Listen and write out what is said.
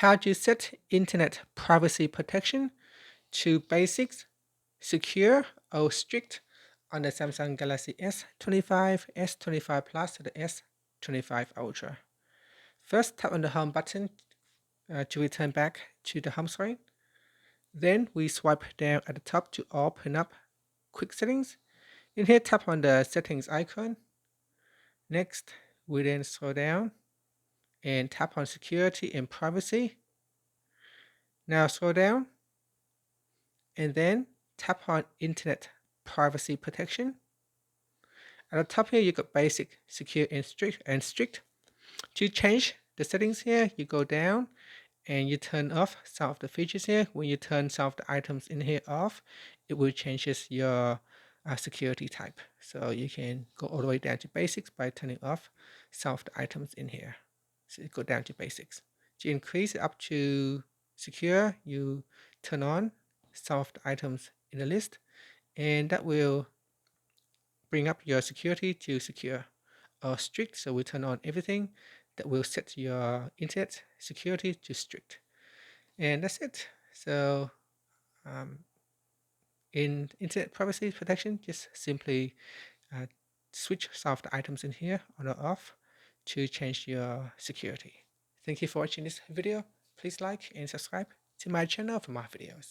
How to set internet privacy protection to basics, secure or strict on the Samsung Galaxy S25, S25 Plus, to the S25 Ultra. First, tap on the home button to return back to the home screen. Then we swipe down at the top to open up quick settings. In here, tap on the settings icon. Next, we then scroll down and tap on security and privacy. Now scroll down and then tap on internet privacy protection. At the top here, you got basic, secure, and strict. To change the settings here, you go down and you turn off some of the features here. When you turn some of the items in here off, it will changes your security type. So you can go all the way down to basics by turning off some of the items in here. So you go down to basics. To increase it up to secure, you turn on some of the items in the list, and that will bring up your security to secure or strict. So we turn on everything that will set your internet security to strict, and that's it. So in internet privacy protection, just simply switch some of the items in here on or off to change your security. Thank you for watching this video. Please like and subscribe to my channel for more videos.